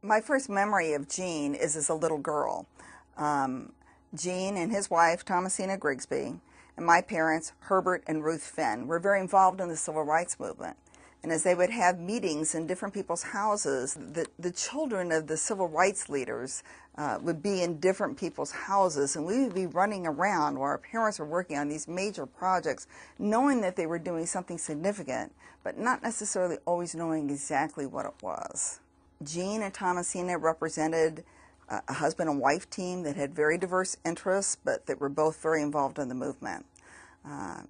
My first memory of Gene is as a little girl. Gene and his wife, Thomasina Grigsby, and my parents, Herbert and Ruth Finn, were very involved in the civil rights movement. And as they would have meetings in different people's houses, the children of the civil rights leaders would be in different people's houses, and we would be running around while our parents were working on these major projects, knowing that they were doing something significant, but not necessarily always knowing exactly what it was. Gene and Thomasina represented a husband and wife team that had very diverse interests, but that were both very involved in the movement.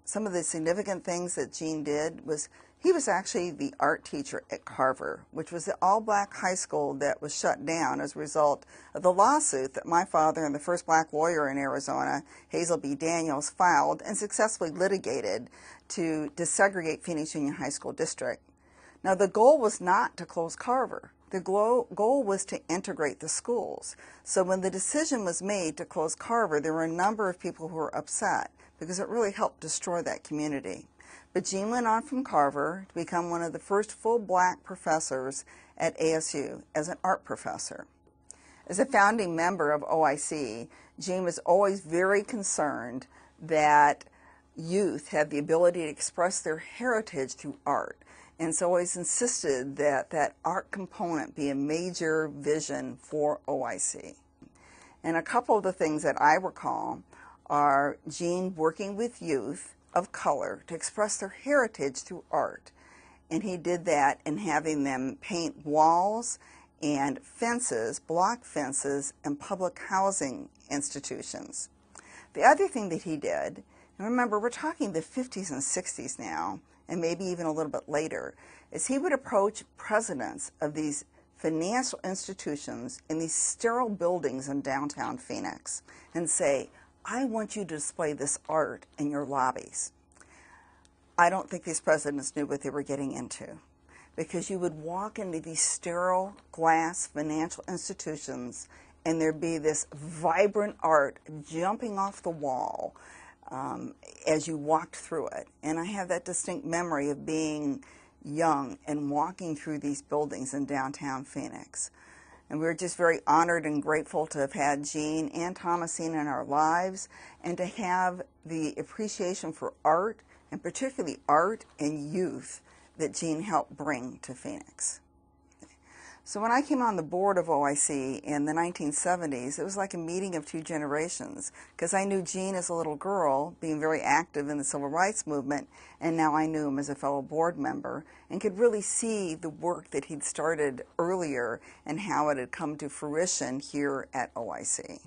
Some of the significant things that Gene did was he was actually the art teacher at Carver, which was the all-black high school that was shut down as a result of the lawsuit that my father and the first black lawyer in Arizona, Hazel B. Daniels, filed and successfully litigated to desegregate Phoenix Union High School District. Now, the goal was not to close Carver. The goal was to integrate the schools. So when the decision was made to close Carver, there were a number of people who were upset because it really helped destroy that community. But Gene went on from Carver to become one of the first full black professors at ASU as an art professor. As a founding member of OIC, Gene was always very concerned that youth had the ability to express their heritage through art, and so always insisted that that art component be a major vision for OIC. And a couple of the things that I recall are Gene working with youth of color to express their heritage through art. And he did that in having them paint walls and fences, block fences, in public housing institutions. The other thing that he did, and remember we're talking the 50s and 60s now, and maybe even a little bit later, is he would approach presidents of these financial institutions in these sterile buildings in downtown Phoenix and say, I want you to display this art in your lobbies. I don't think these presidents knew what they were getting into, because you would walk into these sterile glass financial institutions and there'd be this vibrant art jumping off the wall as you walked through it. And I have that distinct memory of being young and walking through these buildings in downtown Phoenix. And we were just very honored and grateful to have had Gene and Thomasina in our lives, and to have the appreciation for art, and particularly art and youth, that Gene helped bring to Phoenix. So when I came on the board of OIC in the 1970s, it was like a meeting of two generations, because I knew Gene as a little girl, being very active in the civil rights movement, and now I knew him as a fellow board member, and could really see the work that he'd started earlier and how it had come to fruition here at OIC.